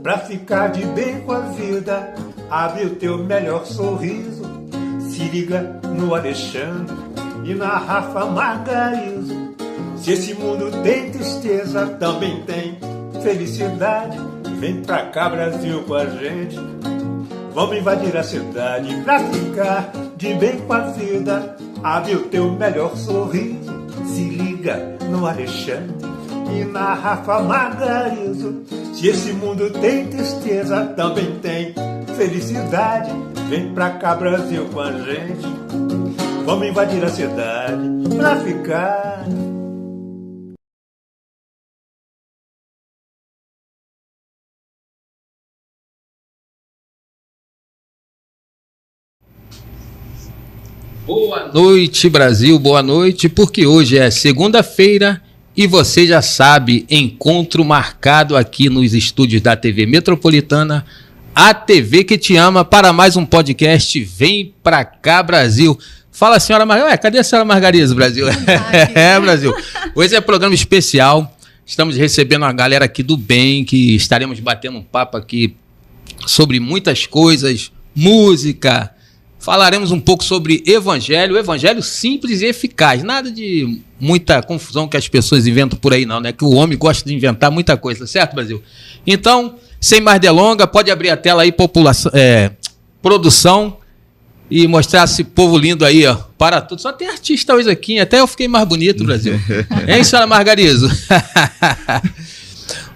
Pra ficar de bem com a vida, abre o teu melhor sorriso. Se liga no Alexandre e na Rafa Margarizo. Se esse mundo tem tristeza, também tem felicidade. Vem pra cá, Brasil, com a gente. Vamos invadir a cidade. Pra ficar de bem com a vida, abre o teu melhor sorriso. Se liga no Alexandre e na Rafa Margarizo. Se esse mundo tem tristeza, também tem felicidade. Vem pra cá, Brasil, com a gente. Vamos invadir a cidade pra ficar. Boa noite, Brasil, boa noite, porque hoje é segunda-feira e você já sabe, encontro marcado aqui nos estúdios da TV Metropolitana, a TV que te ama, para mais um podcast. Vem pra cá, Brasil. Fala, senhora Margarida. Cadê a senhora Margarida, Brasil? Brasil. Hoje é programa especial. Estamos recebendo uma galera aqui do bem, que estaremos batendo um papo aqui sobre muitas coisas, música. Falaremos um pouco sobre evangelho simples e eficaz. Nada de muita confusão que as pessoas inventam por aí, não, né? Que o homem gosta de inventar muita coisa, certo, Brasil? Então, sem mais delongas, pode abrir a tela aí, produção, e mostrar esse povo lindo aí, ó, para tudo. Só tem artista hoje aqui, até eu fiquei mais bonito, Brasil. Hein, senhora Margarizo?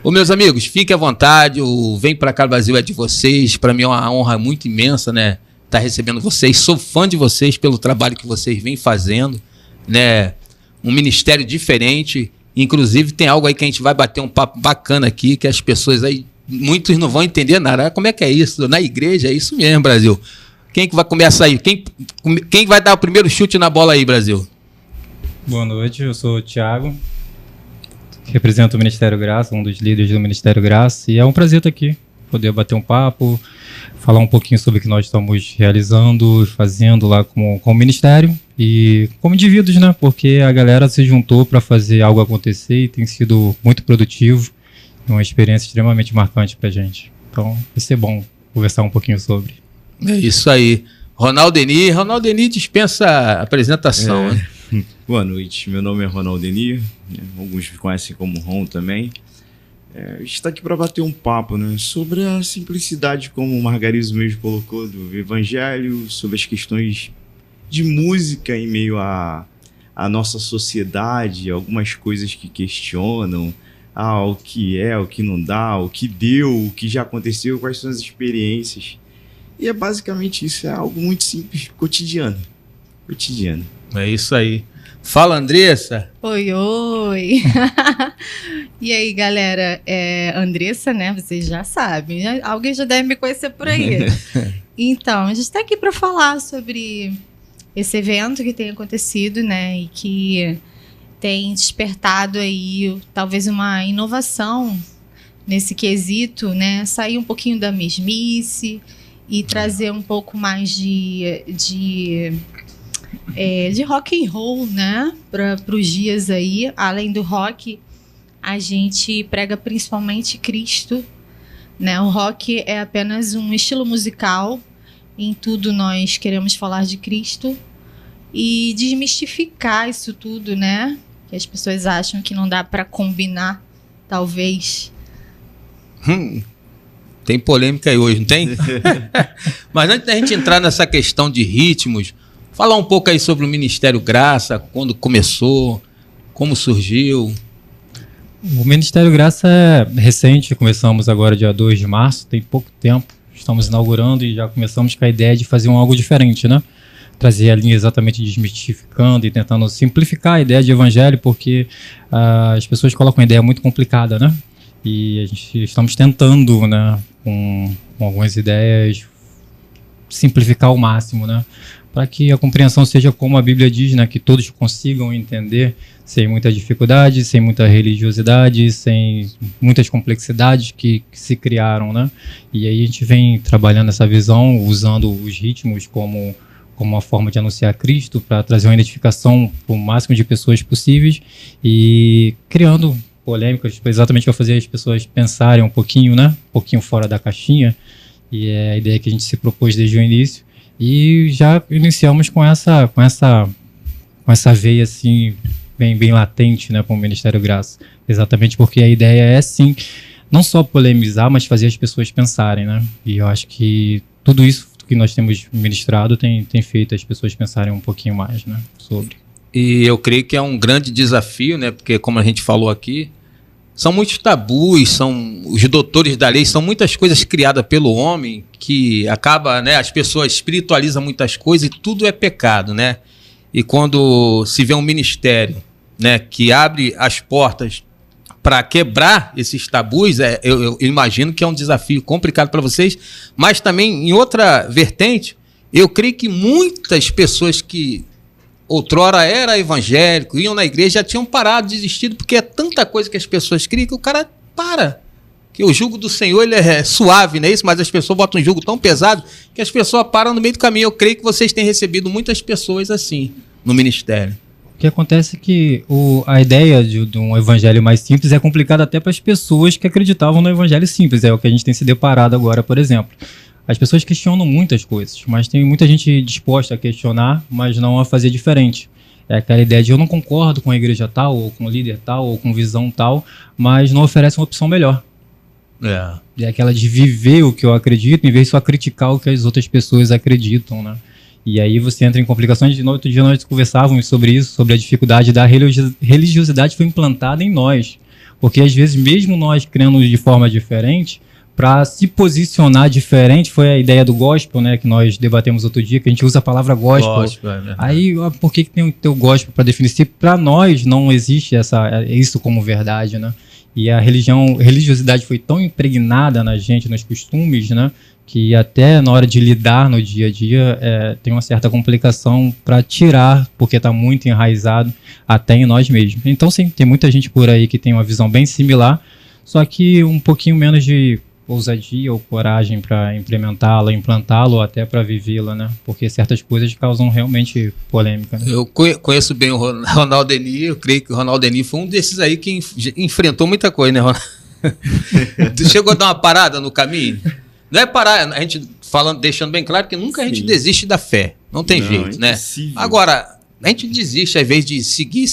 Ô, meus amigos, fiquem à vontade, o Vem Pra Cá Brasil é de vocês. Para mim é uma honra muito imensa, né? Tá recebendo vocês, sou fã de vocês pelo trabalho que vocês vêm fazendo, né? Um ministério diferente, inclusive tem algo aí que a gente vai bater um papo bacana aqui, que as pessoas aí, muitos não vão entender nada. Como é que é isso? Na igreja é isso mesmo, Brasil. Quem que vai começar aí? Quem vai dar o primeiro chute na bola aí, Brasil? Boa noite, eu sou o Thiago, represento o Ministério Graça, um dos líderes do Ministério Graça, e é um prazer estar aqui, poder bater um papo, falar um pouquinho sobre o que nós estamos realizando, fazendo lá com o Ministério e como indivíduos, né? Porque a galera se juntou para fazer algo acontecer e tem sido muito produtivo, uma experiência extremamente marcante para a gente. Então, vai ser bom conversar um pouquinho sobre. É isso aí. Ronaldo Denis dispensa apresentação, né? Boa noite, meu nome é Ronaldo Denis, alguns me conhecem como Ron também. A gente está aqui para bater um papo, né, sobre a simplicidade, como o Margarizo mesmo colocou, do evangelho, sobre as questões de música em meio à nossa sociedade, algumas coisas que questionam o que é, o que não dá, o que deu, o que já aconteceu, quais são as experiências. E é basicamente isso, é algo muito simples, cotidiano. É isso aí. Fala, Andressa. Oi. E aí, galera, Andressa, né? Vocês já sabem, né? Alguém já deve me conhecer por aí. Então, a gente está aqui para falar sobre esse evento que tem acontecido, né? E que tem despertado aí talvez uma inovação nesse quesito, né? Sair um pouquinho da mesmice e trazer um pouco mais de rock and roll, né? Para os dias aí. Além do rock, a gente prega principalmente Cristo, né? O rock é apenas um estilo musical. Em tudo nós queremos falar de Cristo e desmistificar isso tudo, né? Que as pessoas acham que não dá para combinar, talvez. Tem polêmica aí hoje, não tem? Mas antes da gente entrar nessa questão de ritmos, falar um pouco aí sobre o Ministério Graça, quando começou, como surgiu. O Ministério Graça é recente, começamos agora dia 2 de março, tem pouco tempo, estamos inaugurando e já começamos com a ideia de fazer algo diferente, né? Trazer a linha exatamente desmistificando e tentando simplificar a ideia de evangelho, porque as pessoas colocam uma ideia muito complicada, né? E a gente estamos tentando, né, com algumas ideias, simplificar ao máximo, né? Para que a compreensão seja como a Bíblia diz, né, que todos consigam entender sem muita dificuldade, sem muita religiosidade, sem muitas complexidades que se criaram, né? E aí a gente vem trabalhando essa visão, usando os ritmos como uma forma de anunciar Cristo, para trazer uma identificação para o máximo de pessoas possíveis e criando polêmicas, exatamente para fazer as pessoas pensarem um pouquinho, né? Um pouquinho fora da caixinha. E é a ideia que a gente se propôs desde o início. E já iniciamos com essa veia assim, bem latente, né, com o Ministério Graça. Exatamente porque a ideia é, sim, não só polemizar, mas fazer as pessoas pensarem, né? E eu acho que tudo isso que nós temos ministrado tem feito as pessoas pensarem um pouquinho mais, né, sobre. E eu creio que é um grande desafio, né? Porque, como a gente falou aqui, são muitos tabus, são os doutores da lei, são muitas coisas criadas pelo homem que acaba, né? As pessoas espiritualizam muitas coisas e tudo é pecado, né? E quando se vê um ministério, né, que abre as portas para quebrar esses tabus, eu imagino que é um desafio complicado para vocês, mas também em outra vertente, eu creio que muitas pessoas que outrora era evangélico, iam na igreja, já tinham parado, desistido, porque é tanta coisa que as pessoas criam que o cara para. Que o jugo do Senhor ele é suave, não é isso? Mas as pessoas botam um jugo tão pesado que as pessoas param no meio do caminho. Eu creio que vocês têm recebido muitas pessoas assim no ministério. O que acontece é que a ideia de um evangelho mais simples é complicada até para as pessoas que acreditavam no evangelho simples. É o que a gente tem se deparado agora, por exemplo. As pessoas questionam muitas coisas, mas tem muita gente disposta a questionar, mas não a fazer diferente. É aquela ideia de eu não concordo com a igreja tal, ou com o líder tal, ou com visão tal, mas não oferece uma opção melhor. É aquela de viver o que eu acredito, em vez de só criticar o que as outras pessoas acreditam, né? E aí você entra em complicações. Outro dia nós conversávamos sobre isso, sobre a dificuldade da religiosidade foi implantada em nós. Porque às vezes, mesmo nós crendo de forma diferente, para se posicionar diferente, foi a ideia do gospel, né, que nós debatemos outro dia, que a gente usa a palavra gospel. Aí, por que tem o teu gospel para definir? Se para nós não existe isso como verdade, né? E a religiosidade foi tão impregnada na gente, nos costumes, né, que até na hora de lidar no dia a dia tem uma certa complicação para tirar, porque está muito enraizado até em nós mesmos. Então, sim, tem muita gente por aí que tem uma visão bem similar, só que um pouquinho menos de ousadia ou coragem para implementá-la, implantá-la ou até para vivê-la, né? Porque certas coisas causam realmente polêmica, né? Eu conheço bem o Ronaldo Denis, eu creio que o Ronaldo Denis foi um desses aí que enfrentou muita coisa, né, Ronaldo? Tu chegou a dar uma parada no caminho? Não é parar, a gente falando, deixando bem claro que nunca a gente desiste da fé, não tem jeito, né? Agora, a gente desiste às vezes de seguir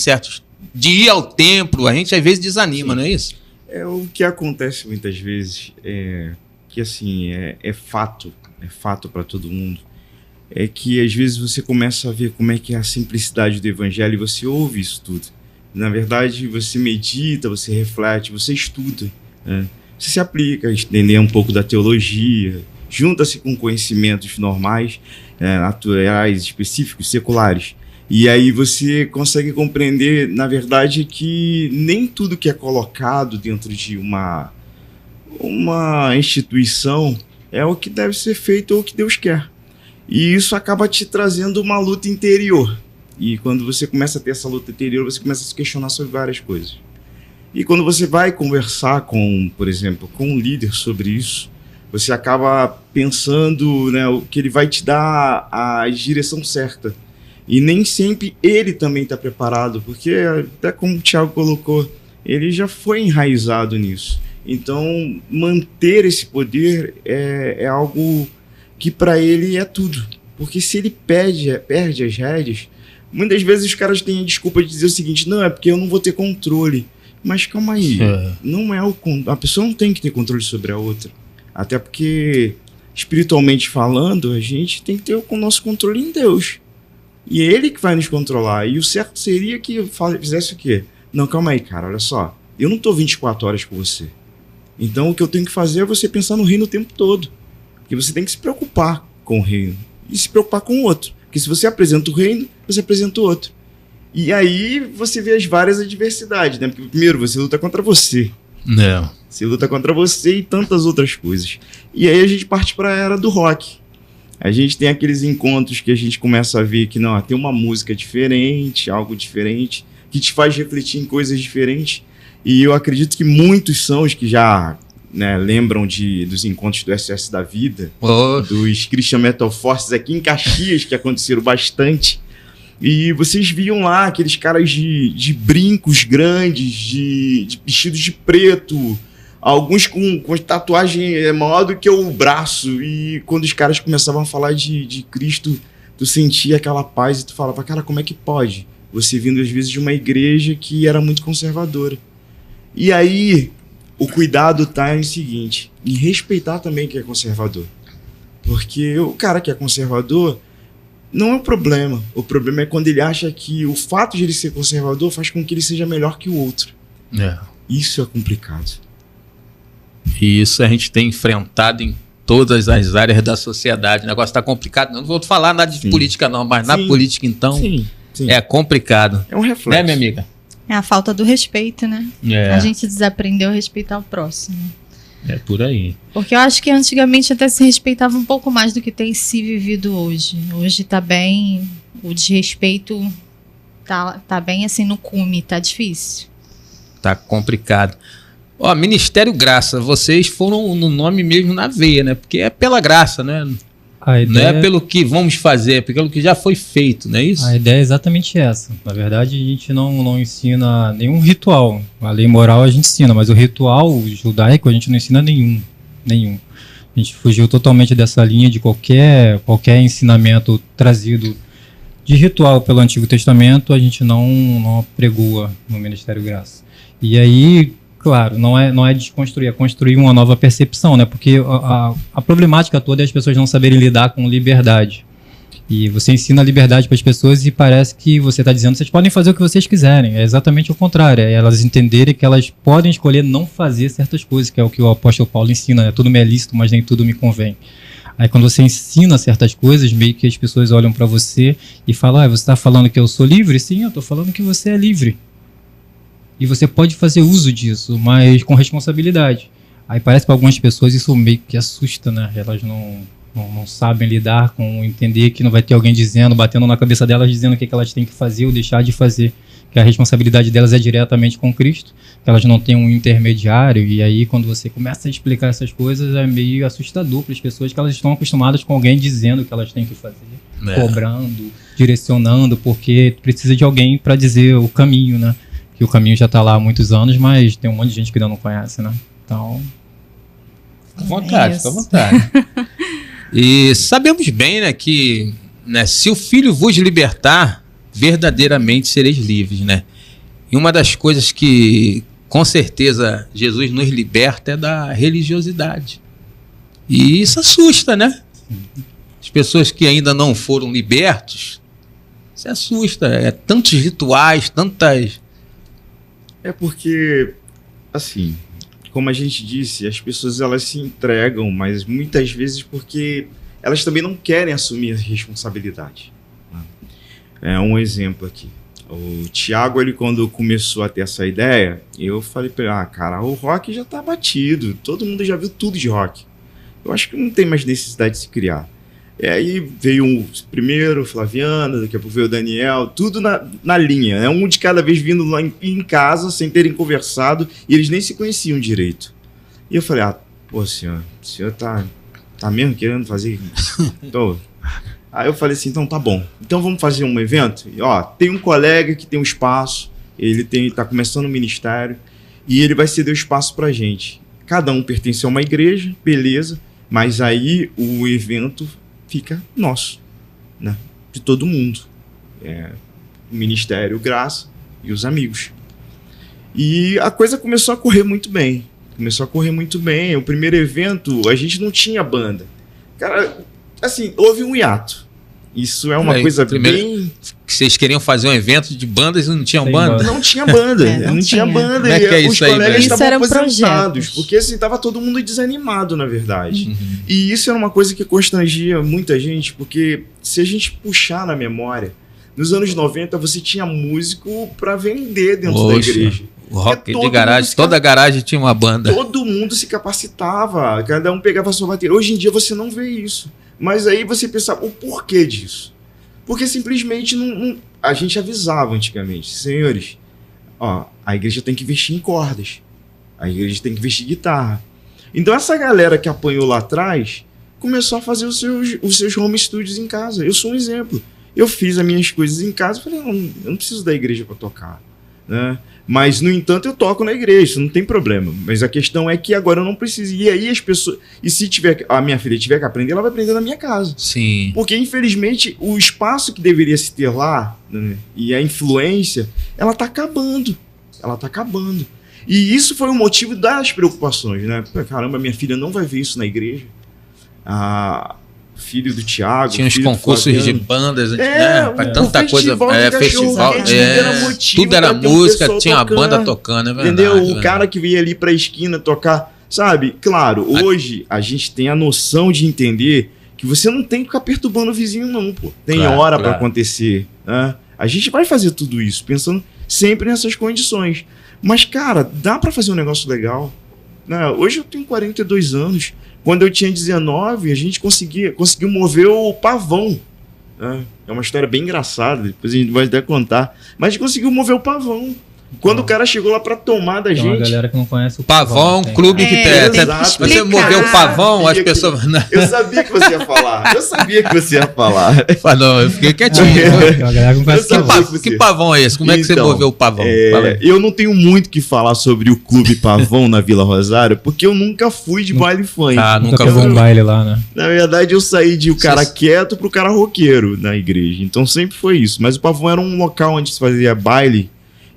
de ir ao templo, a gente às vezes desanima, não é isso? O que acontece muitas vezes que assim, é fato para todo mundo, é que às vezes você começa a ver como é que é a simplicidade do evangelho e você ouve isso tudo. Na verdade, você medita, você reflete, você estuda, né? Você se aplica a entender um pouco da teologia, junta-se com conhecimentos normais, naturais, específicos, seculares. E aí você consegue compreender, na verdade, que nem tudo que é colocado dentro de uma instituição é o que deve ser feito ou o que Deus quer. E isso acaba te trazendo uma luta interior. E quando você começa a ter essa luta interior, você começa a se questionar sobre várias coisas. E quando você vai conversar por exemplo, com um líder sobre isso, você acaba pensando, né, que ele vai te dar a direção certa. E nem sempre ele também está preparado, porque até como o Thiago colocou, ele já foi enraizado nisso. Então, manter esse poder é algo que para ele é tudo. Porque se ele perde as rédeas, muitas vezes os caras têm a desculpa de dizer o seguinte: não, é porque eu não vou ter controle. Mas calma aí, não é a pessoa não tem que ter controle sobre a outra. Até porque, espiritualmente falando, a gente tem que ter o nosso controle em Deus. E é Ele que vai nos controlar. E o certo seria que fizesse o quê? Não, calma aí, cara, olha só. Eu não estou 24 horas com você. Então o que eu tenho que fazer é você pensar no reino o tempo todo. Porque você tem que se preocupar com o reino. E se preocupar com o outro. Porque se você apresenta o reino, você apresenta o outro. E aí você vê as várias adversidades, né? Porque primeiro você luta contra você. Não. Você luta contra você e tantas outras coisas. E aí a gente parte para a era do rock. A gente tem aqueles encontros que a gente começa a ver que não, tem uma música diferente, algo diferente, que te faz refletir em coisas diferentes. E eu acredito que muitos são os que já, né, lembram dos encontros do SS da Vida, dos Christian Metal Forces aqui em Caxias, que aconteceram bastante. E vocês viam lá aqueles caras de brincos grandes, de vestidos de preto, alguns com tatuagem maior do que o braço. E quando os caras começavam a falar de Cristo, tu sentia aquela paz e tu falava, cara, como é que pode? Você vindo às vezes de uma igreja que era muito conservadora. E aí, o cuidado tá no seguinte, em respeitar também quem é conservador. Porque o cara que é conservador não é o problema é quando ele acha que o fato de ele ser conservador faz com que ele seja melhor que o outro. Isso é complicado. E isso a gente tem enfrentado em todas as áreas da sociedade. O negócio está complicado. Não vou falar nada de política não, mas na política então Sim. é complicado. É um reflexo. Né, minha amiga? É a falta do respeito, né? A gente desaprendeu a respeitar o próximo. É por aí. Porque eu acho que antigamente até se respeitava um pouco mais do que tem se vivido hoje. Hoje tá bem, o desrespeito tá bem assim no cume, tá difícil. Tá complicado. Ó, Ministério Graça, vocês foram no nome mesmo na veia, né? Porque é pela graça, né? A ideia, não é pelo que vamos fazer, é pelo que já foi feito, não é isso? A ideia é exatamente essa. Na verdade, a gente não ensina nenhum ritual. A lei moral a gente ensina, mas o ritual judaico a gente não ensina nenhum. A gente fugiu totalmente dessa linha de qualquer ensinamento trazido de ritual pelo Antigo Testamento, a gente não apregoa no Ministério Graça. E aí, claro, não é desconstruir, é construir uma nova percepção, né? Porque a problemática toda é as pessoas não saberem lidar com liberdade. E você ensina a liberdade para as pessoas e parece que você está dizendo que vocês podem fazer o que vocês quiserem. É exatamente o contrário, é elas entenderem que elas podem escolher não fazer certas coisas, que é o que o apóstolo Paulo ensina, né? Tudo me é lícito, mas nem tudo me convém. Aí quando você ensina certas coisas, meio que as pessoas olham para você e falam, você está falando que eu sou livre? Sim, eu estou falando que você é livre. E você pode fazer uso disso, mas com responsabilidade. Aí parece para algumas pessoas isso meio que assusta, né? Elas não sabem lidar com entender que não vai ter alguém batendo na cabeça delas, dizendo o que elas têm que fazer ou deixar de fazer. Que a responsabilidade delas é diretamente com Cristo, que elas não têm um intermediário. E aí quando você começa a explicar essas coisas, é meio assustador para as pessoas, que elas estão acostumadas com alguém dizendo o que elas têm que fazer, cobrando, direcionando, porque precisa de alguém para dizer o caminho, né? Que o caminho já está lá há muitos anos, mas tem um monte de gente que ainda não conhece, né? Então... Fica à vontade. E sabemos bem, né, que se o Filho vos libertar, verdadeiramente sereis livres, né? E uma das coisas que, com certeza, Jesus nos liberta é da religiosidade. E isso assusta, né? As pessoas que ainda não foram libertos, se assusta. É tantos rituais, tantas... É porque, assim, como a gente disse, as pessoas elas se entregam, mas muitas vezes porque elas também não querem assumir a responsabilidade. É um exemplo aqui. O Thiago, ele quando começou a ter essa ideia, eu falei para ele, cara, o rock já tá batido, todo mundo já viu tudo de rock. Eu acho que não tem mais necessidade de se criar. E aí veio o primeiro, o Flaviano, daqui a pouco veio o Daniel, tudo na linha, né? Um de cada vez vindo lá em casa, sem terem conversado, e eles nem se conheciam direito. E eu falei, pô, senhor, o senhor tá mesmo querendo fazer isso? Aí eu falei assim, então tá bom, então vamos fazer um evento? E, tem um colega que tem um espaço, ele tá começando um ministério, e ele vai ceder o espaço pra gente. Cada um pertence a uma igreja, beleza, mas aí o evento fica nosso, né? De todo mundo. O Ministério Graça e os amigos. E a coisa começou a correr muito bem. O primeiro evento, a gente não tinha banda. Cara, assim, houve um hiato. Isso é uma coisa bem... Vocês queriam fazer um evento de bandas e não tinham banda? Não tinha banda. Não tinha banda. Como é que é isso aí, colegas estavam aposentados. Projetos. Porque assim, estava todo mundo desanimado, na verdade. E isso era uma coisa que constrangia muita gente, porque se a gente puxar na memória, nos anos 90 você tinha músico para vender dentro da igreja. O rock de garagem, toda garagem tinha uma banda. Todo mundo se capacitava, cada um pegava a sua bateria. Hoje em dia você não vê isso. Mas aí você pensava, o porquê disso? Porque simplesmente a gente avisava antigamente, senhores, a igreja tem que investir em cordas, a igreja tem que investir em guitarra. Então essa galera que apanhou lá atrás começou a fazer os seus home studios em casa. Eu sou um exemplo. eu fiz as minhas coisas em casa, falei, não, eu não preciso da igreja para tocar, né? Mas, no entanto, eu toco na igreja, isso não tem problema. Mas a questão é que agora eu não preciso. E aí as pessoas... E se a minha filha tiver que aprender, ela vai aprender na minha casa. Sim. Porque, infelizmente, o espaço que deveria se ter lá, né, e a influência, ela tá acabando. Ela tá acabando. E isso foi o motivo das preocupações, né? Caramba, minha filha não vai ver isso na igreja. Filho do Tiago. Tinha os concursos de bandas, né? Tanta coisa. Festival. Tudo era música, tinha a banda tocando, é verdade. Entendeu? O cara que veio ali pra esquina tocar, sabe? Claro, hoje a gente tem a noção de entender que você não tem que ficar perturbando o vizinho, não, pô. Tem hora pra acontecer, né? A gente vai fazer tudo isso, pensando sempre nessas condições. Mas, cara, dá pra fazer um negócio legal. Né? Hoje eu tenho 42 anos. Quando eu tinha 19, a gente conseguiu mover o Pavão. Né? É uma história bem engraçada, depois a gente vai até contar. Mas a gente conseguiu mover o Pavão. Quando o cara chegou lá pra tomar da gente... Tem uma galera que não conhece o Pavão. É um clube que tem. Você moveu o Pavão, as pessoas... Eu sabia que você ia falar. Falou, eu fiquei quietinho. Que Pavão é esse? Como é que você moveu o Pavão? Eu não tenho muito o que falar sobre o Clube Pavão na Vila Rosário, porque eu nunca fui de baile funk. Nunca fui um baile lá, né? Na verdade, eu saí de o cara quieto pro cara roqueiro na igreja. Então sempre foi isso. Mas o Pavão era um local onde se fazia baile.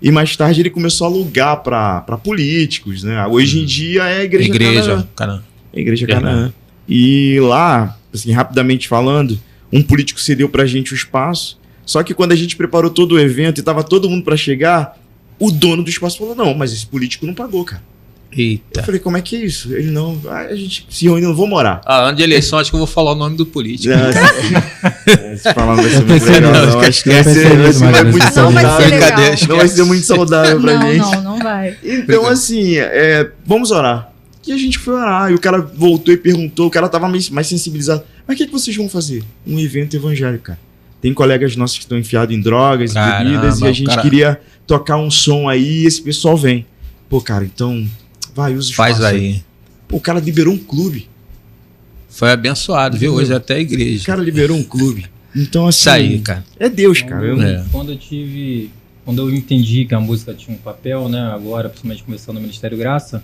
E mais tarde ele começou a alugar para políticos, né? Hoje em dia é a Igreja Canaã. É a Igreja Canaã. E lá, assim, rapidamente falando, um político cedeu pra gente o espaço. Só que quando a gente preparou todo o evento e tava todo mundo para chegar, o dono do espaço falou, não, mas esse político não pagou, cara. Eita. Eu falei, como é que é isso? Ele, não, a gente se reúne, não vou morar. Ano de eleição, acho que eu vou falar o nome do político. Se falar não vai ser muito legal, não. Acho que vai ser muito saudável. Não vai ser muito saudável pra gente. Não vai. Então, assim, vamos orar. E a gente foi orar. E o cara voltou e perguntou, o cara tava mais sensibilizado. Mas o que vocês vão fazer? Um evento evangélico, cara. Tem colegas nossos que estão enfiados em drogas, bebidas, e a gente queria tocar um som aí e esse pessoal vem. Pô, cara, então... Vai, usa o espaço. Faz aí. Pô, o cara liberou um clube. Foi abençoado, viu? Hoje até a igreja. O cara liberou um clube. Então, assim... Isso aí, cara. É Deus, cara. Quando eu entendi que a música tinha um papel, né? Agora, principalmente começando no Ministério Graça,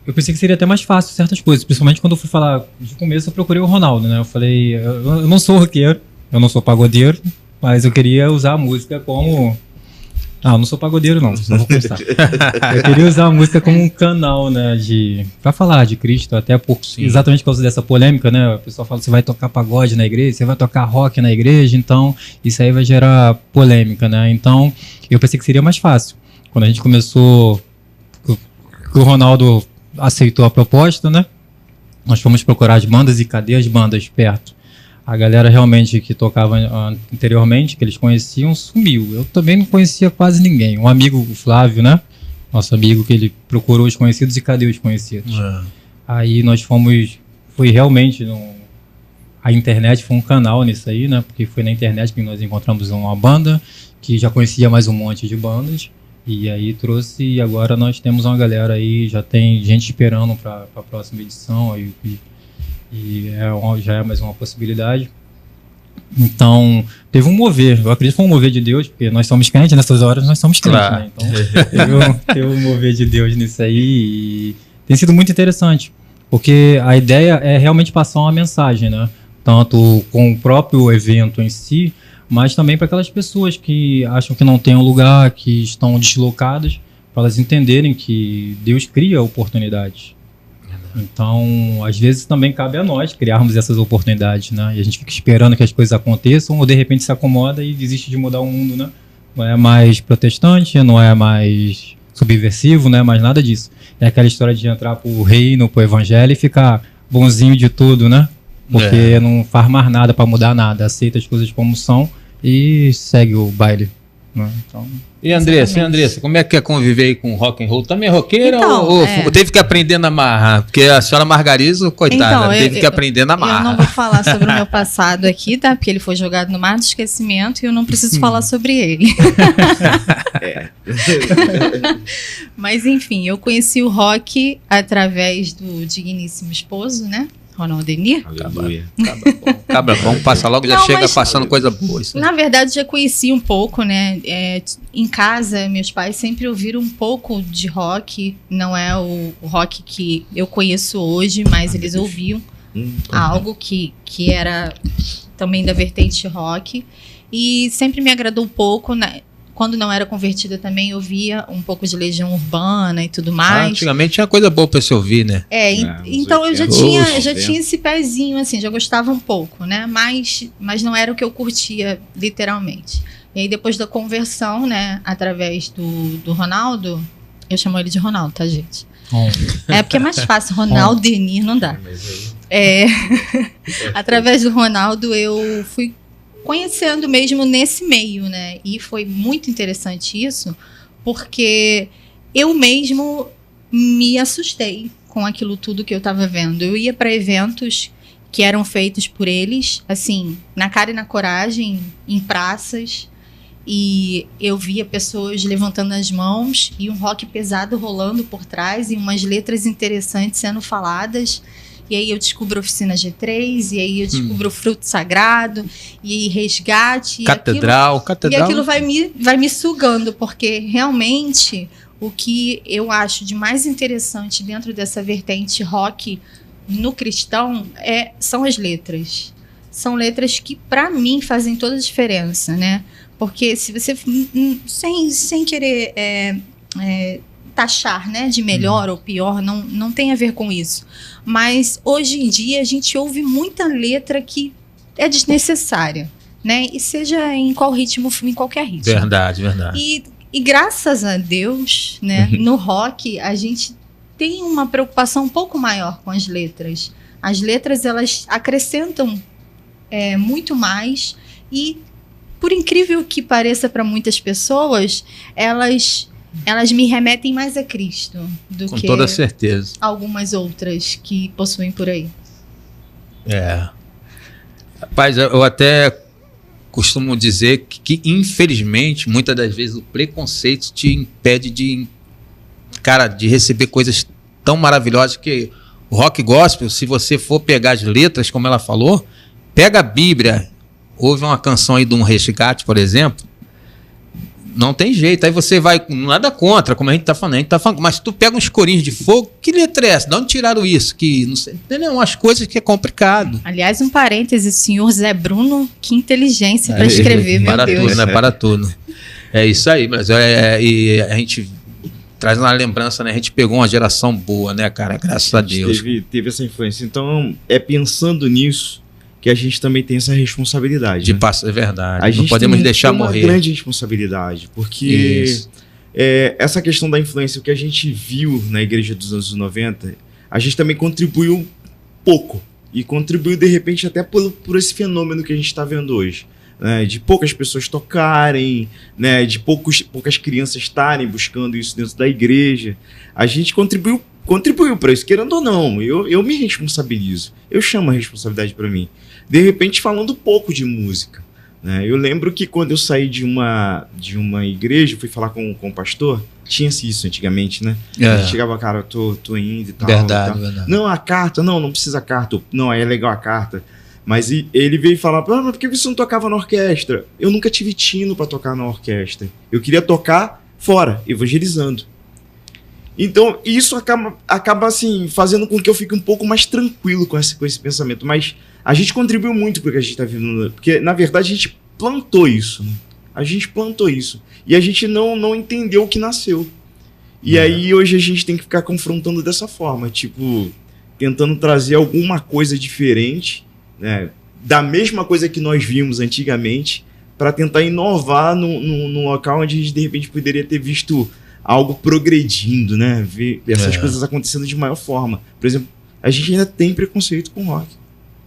eu pensei que seria até mais fácil certas coisas. Principalmente quando eu fui falar de começo, eu procurei o Ronaldo, né? Eu falei, eu não sou roqueiro, eu não sou pagodeiro, mas eu queria usar a música como... eu não sou pagodeiro, não vou começar. Eu queria usar a música como um canal, né, pra falar de Cristo, até exatamente por causa dessa polêmica, né, o pessoal fala, você vai tocar pagode na igreja, você vai tocar rock na igreja, então isso aí vai gerar polêmica, né, então eu pensei que seria mais fácil. Quando a gente começou, que o Ronaldo aceitou a proposta, né, nós fomos procurar as bandas e cadê as bandas perto? A galera realmente que tocava anteriormente, que eles conheciam, sumiu. Eu também não conhecia quase ninguém. Um amigo, o Flávio, né? Nosso amigo, que ele procurou os conhecidos e cadê os conhecidos? Aí nós foi realmente... A internet foi um canal nisso aí, né? Porque foi na internet que nós encontramos uma banda que já conhecia mais um monte de bandas. E aí trouxe, e agora nós temos uma galera aí, já tem gente esperando para a próxima edição. Já é mais uma possibilidade. Então, teve um mover. Eu acredito que foi um mover de Deus, porque nós somos crentes, nessas horas nós somos crentes, né? Então, teve um mover de Deus nisso aí e tem sido muito interessante, porque a ideia é realmente passar uma mensagem, né? Tanto com o próprio evento em si, mas também para aquelas pessoas que acham que não tem um lugar, que estão deslocadas, para elas entenderem que Deus cria oportunidades. Então, às vezes também cabe a nós criarmos essas oportunidades, né? E a gente fica esperando que as coisas aconteçam ou de repente se acomoda e desiste de mudar o mundo, né? Não é mais protestante, não é mais subversivo, não é mais nada disso. É aquela história de entrar pro reino, pro evangelho e ficar bonzinho de tudo, né? Porque não faz mais nada para mudar nada, aceita as coisas como são e segue o baile, né? Então... E Andressa, como é que é conviver aí com rock and roll? Também é roqueira ou teve que aprender na marra? Porque a senhora Margarizo, coitada, teve que aprender na marra. Eu não vou falar sobre o meu passado aqui, tá? Porque ele foi jogado no mar do esquecimento e eu não preciso falar sobre ele. Mas enfim, eu conheci o rock através do digníssimo esposo, né? Ronaldo Denir. Aleluia. Cabra bom, passa logo, já Não, chega mas- passando coisa boa. Isso, né? Na verdade, já conheci um pouco, né? Em casa, meus pais sempre ouviram um pouco de rock. Não é o rock que eu conheço hoje, mas eles ouviam algo que era também da vertente rock. E sempre me agradou um pouco, né? Quando não era convertida também, eu via um pouco de Legião Urbana e tudo mais. Antigamente tinha coisa boa pra se ouvir, né? Então eu já 80, tinha, 90. já tinha esse pezinho, assim, já gostava um pouco, né? Mas não era o que eu curtia, literalmente. E aí, depois da conversão, né, através do Ronaldo, eu chamo ele de Ronaldo, tá, gente? É porque é mais fácil, Ronaldo Denir não dá. Através do Ronaldo, eu fui conhecendo mesmo nesse meio, né? E foi muito interessante isso, porque eu mesmo me assustei com aquilo tudo que eu estava vendo. Eu ia para eventos que eram feitos por eles, assim, na cara e na coragem, em praças, e eu via pessoas levantando as mãos e um rock pesado rolando por trás e umas letras interessantes sendo faladas. E aí eu descubro a Oficina G3, e aí eu descubro o Fruto Sagrado, e aí Resgate. Catedral. E aquilo vai me sugando, porque realmente o que eu acho de mais interessante dentro dessa vertente rock no cristão são as letras. São letras que, para mim, fazem toda a diferença, né? Porque se você, sem querer taxar, né, de melhor ou pior, não tem a ver com isso. Mas hoje em dia a gente ouve muita letra que é desnecessária, né? E seja em qual ritmo, em qualquer ritmo. Verdade. E graças a Deus, né, no rock a gente tem uma preocupação um pouco maior com as letras. As letras, elas acrescentam muito mais e, por incrível que pareça para muitas pessoas, elas me remetem mais a Cristo do Com que toda certeza. algumas outras que possuem por aí. Rapaz, eu até costumo dizer que infelizmente, muitas das vezes o preconceito te impede de receber coisas tão maravilhosas que o rock gospel, se você for pegar as letras, como ela falou, pega a Bíblia, ouve uma canção aí de um Resgate, por exemplo, não tem jeito, aí você vai, nada contra, como a gente tá falando, mas tu pega uns corinhos de fogo, que letra é essa? De onde tiraram isso? Que não sei, entendeu? Umas coisas que é complicado. Aliás, um parêntese, senhor Zé Bruno, que inteligência para escrever, meu para Deus. tudo, né? Para tudo. É isso aí, Brasil. E a gente traz uma lembrança, né? A gente pegou uma geração boa, né, cara? Graças a Deus. Teve essa influência. Então, pensando nisso que a gente também tem essa responsabilidade. De né? passar, é verdade. A Não gente podemos deixar tem uma morrer. grande responsabilidade, porque essa questão da influência, o que a gente viu na igreja dos anos 90, a gente também contribuiu pouco. E contribuiu, de repente, até por esse fenômeno que a gente está vendo hoje. Né? De poucas pessoas tocarem, né? De poucas crianças estarem buscando isso dentro da igreja. A gente contribuiu para isso, querendo ou não. Eu me responsabilizo. Eu chamo a responsabilidade para mim. De repente, falando pouco de música. Né? Eu lembro que quando eu saí de uma igreja, fui falar com o pastor, tinha-se isso antigamente, né? A gente chegava, cara, eu tô indo e tal. Verdade, e tal. verdade. Não, a carta, não precisa carta. Não, é legal a carta. Mas ele veio falar, mas por que você não tocava na orquestra? Eu nunca tive tino para tocar na orquestra. Eu queria tocar fora, evangelizando. Então, isso acaba assim, fazendo com que eu fique um pouco mais tranquilo com esse pensamento. Mas a gente contribuiu muito para o que a gente está vivendo. Porque, na verdade, a gente plantou isso. Né? A gente plantou isso. E a gente não entendeu o que nasceu. E aí, hoje, a gente tem que ficar confrontando dessa forma. Tipo, tentando trazer alguma coisa diferente, né? Da mesma coisa que nós vimos antigamente, para tentar inovar num local onde a gente, de repente, poderia ter visto algo progredindo, né? Ver essas coisas acontecendo de maior forma. Por exemplo, a gente ainda tem preconceito com rock.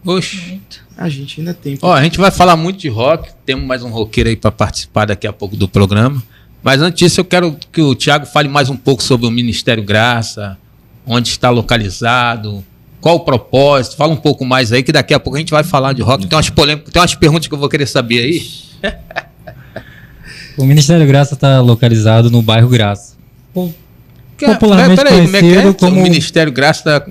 Oxe. A gente ainda tem. Ó, a gente vai falar muito de rock. Temos mais um roqueiro aí para participar daqui a pouco do programa. Mas antes disso, eu quero que o Thiago fale mais um pouco sobre o Ministério Graça, onde está localizado, qual o propósito. Fala um pouco mais aí, que daqui a pouco a gente vai falar de rock. Tem umas polêmicas, tem umas perguntas que eu vou querer saber aí. O Ministério Graça está localizado no bairro Graça. Popularmente Peraí, conhecido como... O Ministério Graça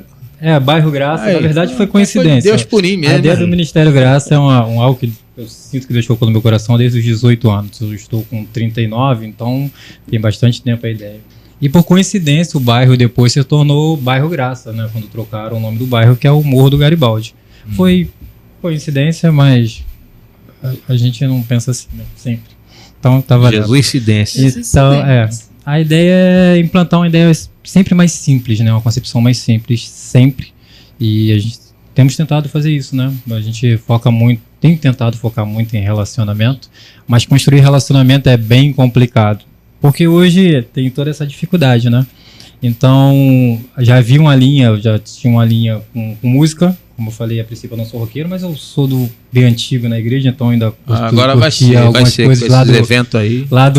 Bairro Graça, na verdade foi coincidência. Foi Deus por mim mesmo. A ideia do Ministério Graça é algo que eu sinto que Deus colocou no meu coração desde os 18 anos. Eu estou com 39, então tem bastante tempo a ideia. E por coincidência, o bairro depois se tornou Bairro Graça, né? Quando trocaram o nome do bairro, que é o Morro do Garibaldi. Foi coincidência, mas a gente não pensa assim, né? Sempre. Então, tá valendo. Jesuicidência. Então, a ideia é implantar uma ideia sempre mais simples, né? Uma concepção mais simples, sempre. E a gente temos tentado fazer isso, né? A gente tem tentado focar muito em relacionamento, mas construir relacionamento é bem complicado. Porque hoje tem toda essa dificuldade, né? Então, já tinha uma linha com música. Como eu falei, a princípio eu não sou roqueiro, mas eu sou bem antigo na igreja, então ainda agora vai ser coisas com esses eventos aí. Lá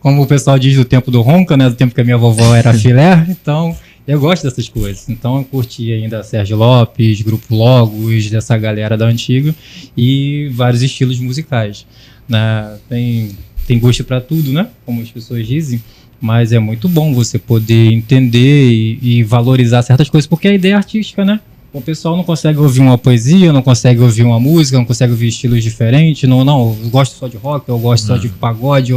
como o pessoal diz, do tempo do ronca, né? Do tempo que a minha vovó era filé. Então, eu gosto dessas coisas. Então, eu curti ainda Sérgio Lopes, Grupo Logos, dessa galera da antiga e vários estilos musicais, né? Tem gosto para tudo, né? Como as pessoas dizem, mas é muito bom você poder entender e valorizar certas coisas, porque a ideia é artística, né? O pessoal não consegue ouvir uma poesia, não consegue ouvir uma música, não consegue ouvir estilos diferentes. Não, eu gosto só de rock, eu gosto só de pagode.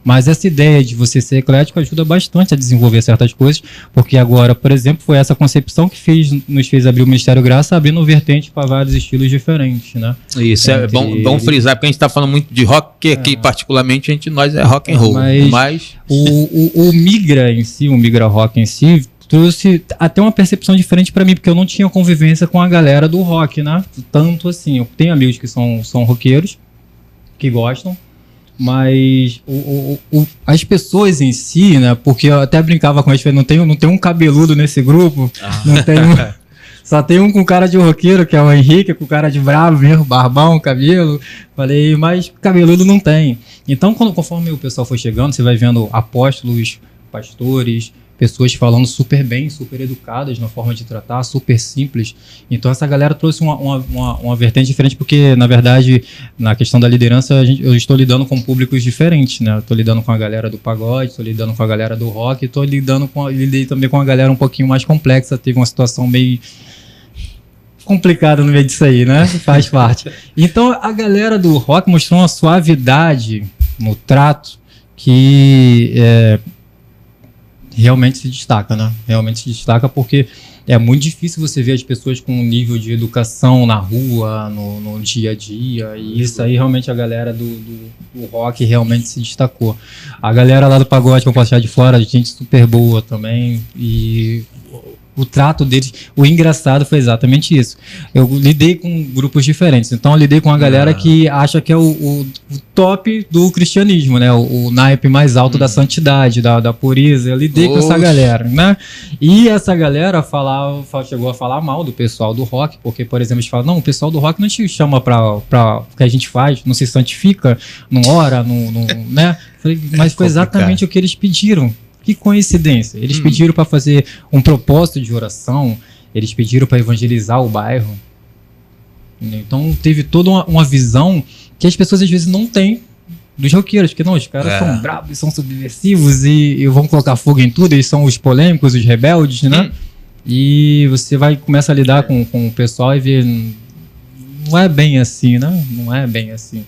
Mas essa ideia de você ser eclético ajuda bastante a desenvolver certas coisas, porque agora, por exemplo, foi essa concepção que nos fez abrir o Ministério Graça, abrindo vertente para vários estilos diferentes, né? Isso, é bom frisar, porque a gente está falando muito de rock, que aqui particularmente nós é rock and roll. Mas o Migra em si, o Migra Rock em si, trouxe até uma percepção diferente para mim, porque eu não tinha convivência com a galera do rock, né? Tanto assim, eu tenho amigos que são roqueiros, que gostam, mas as pessoas em si, né? Porque eu até brincava com eles, não tem um cabeludo nesse grupo, não tem só tem um com cara de roqueiro, que é o Henrique, com cara de bravo mesmo, barbão, cabelo. Falei, mas cabeludo não tem. Então, conforme o pessoal foi chegando, você vai vendo apóstolos, pastores, pessoas falando super bem, super educadas na forma de tratar, super simples. Então essa galera trouxe uma vertente diferente, porque na verdade na questão da liderança eu estou lidando com públicos diferentes, né? Eu estou lidando com a galera do pagode, estou lidando com a galera do rock, lidei também com a galera um pouquinho mais complexa, teve uma situação meio complicada no meio disso aí, né? Faz parte. Então a galera do rock mostrou uma suavidade no trato que realmente se destaca, né? Realmente se destaca porque é muito difícil você ver as pessoas com um nível de educação na rua, no dia a dia, e isso aí realmente a galera do rock realmente se destacou. A galera lá do pagode, que eu posso achar de fora, gente super boa também, e o trato deles, o engraçado foi exatamente isso. Eu lidei com grupos diferentes, então eu lidei com a galera que acha que é o top do cristianismo, né? O naipe mais alto da santidade, da pureza. Eu lidei com essa galera, né? E essa galera chegou a falar mal do pessoal do rock, porque, por exemplo, eles falam, não, o pessoal do rock não te chama pra o que a gente faz, não se santifica, não ora, né? Mas foi exatamente o que eles pediram. Que coincidência. Eles pediram para fazer um propósito de oração, eles pediram para evangelizar o bairro. Então teve toda uma visão que as pessoas às vezes não têm dos roqueiros, porque não, os caras são bravos, são subversivos e vão colocar fogo em tudo, eles são os polêmicos, os rebeldes, né? E você começa a lidar com o pessoal e ver, não é bem assim, né? Não é bem assim.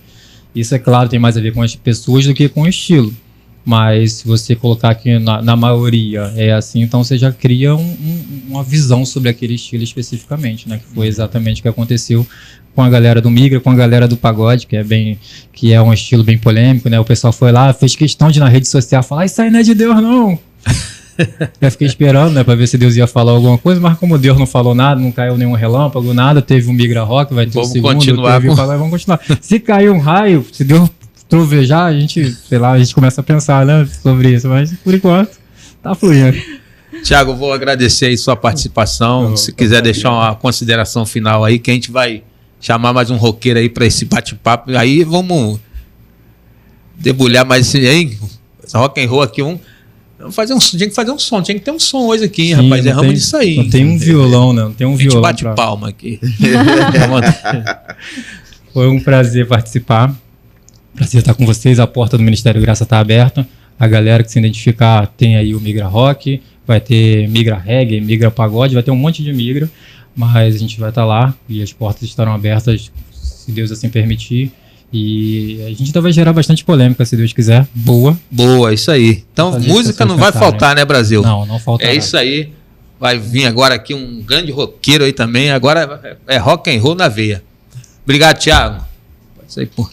Isso, é claro, tem mais a ver com as pessoas do que com o estilo. Mas se você colocar aqui na maioria é assim, então você já cria uma visão sobre aquele estilo especificamente, né? Que foi exatamente o que aconteceu com a galera do Migra, com a galera do pagode, que é um estilo bem polêmico, né? O pessoal foi lá, fez questão de na rede social falar, isso aí não é de Deus, não! Eu fiquei esperando, né, pra ver se Deus ia falar alguma coisa, mas como Deus não falou nada, não caiu nenhum relâmpago, nada, teve um Migra Rock, vai ter o segundo, vamos continuar. Se cair um raio, se Deus trovejar, a gente começa a pensar, né, sobre isso, mas por enquanto tá fluindo. Tiago, vou agradecer aí sua participação. Se quiser deixar uma consideração final aí, que a gente vai chamar mais um roqueiro aí para esse bate-papo. Aí vamos debulhar mais esse aí, rock and roll aqui, tinha que fazer um som, tinha que ter um som hoje aqui, hein, rapaz, erramos nisso aí. Não tem um violão, né? Não tem um violão. A gente bate palma aqui. Foi um prazer participar. Prazer estar com vocês, a porta do Ministério Graça está aberta. A galera que se identificar tem aí o Migra Rock, vai ter Migra Reggae, Migra Pagode, vai ter um monte de Migra, mas a gente vai estar lá e as portas estarão abertas, se Deus assim permitir. E a gente ainda vai gerar bastante polêmica, se Deus quiser. Boa. Boa, isso aí. Então, Fazer música as não vai pessoas faltar, né, Brasil? Não falta É nada. isso aí. Vai vir agora aqui um grande roqueiro aí também. Agora é rock and roll na veia. Obrigado, Thiago. Isso aí, pô.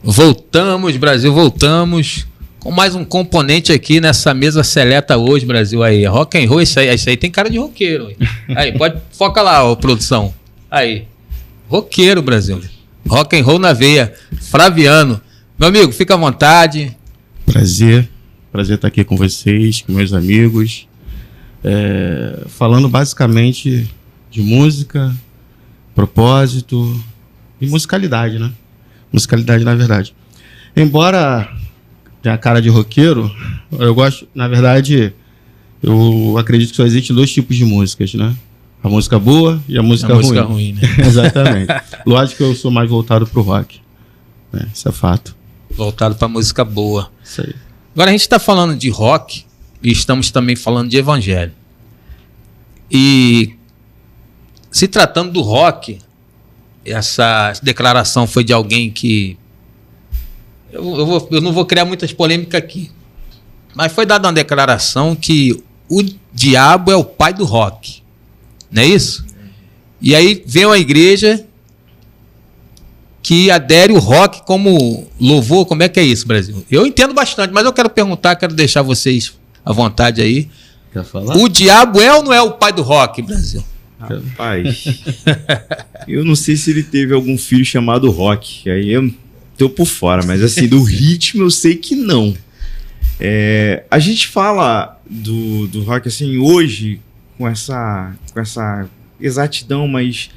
Voltamos, Brasil, voltamos com mais um componente aqui nessa mesa seleta hoje, Brasil. Aí, rock and roll, isso aí tem cara de roqueiro. Aí, pode, foca lá, ó, produção. Aí, roqueiro, Brasil. Rock and roll na veia. Flaviano. Meu amigo, fica à vontade. Prazer estar aqui com vocês, com meus amigos. Falando basicamente de música, propósito e musicalidade, né? Musicalidade, na verdade. Embora tenha a cara de roqueiro, eu gosto, na verdade, eu acredito que só existe dois tipos de músicas, né? A música boa e a música ruim. Né? Exatamente. Lógico que eu sou mais voltado pro rock, né? Isso é fato. Voltado para música boa. Isso aí. Agora a gente está falando de rock e estamos também falando de evangelho. E se tratando do rock, essa declaração foi de alguém que... Eu não vou criar muitas polêmicas aqui, mas foi dada uma declaração que o diabo é o pai do rock. Não é isso? E aí vem uma igreja que adere o rock como louvor. Como é que é isso, Brasil? Eu entendo bastante, mas eu quero perguntar, quero deixar vocês à vontade aí. Quer falar? O diabo é ou não é o pai do rock, Brasil? Rapaz, eu não sei se ele teve algum filho chamado Rock, aí eu tô por fora, mas assim, do ritmo eu sei que não. A gente fala do rock assim hoje com essa exatidão, mas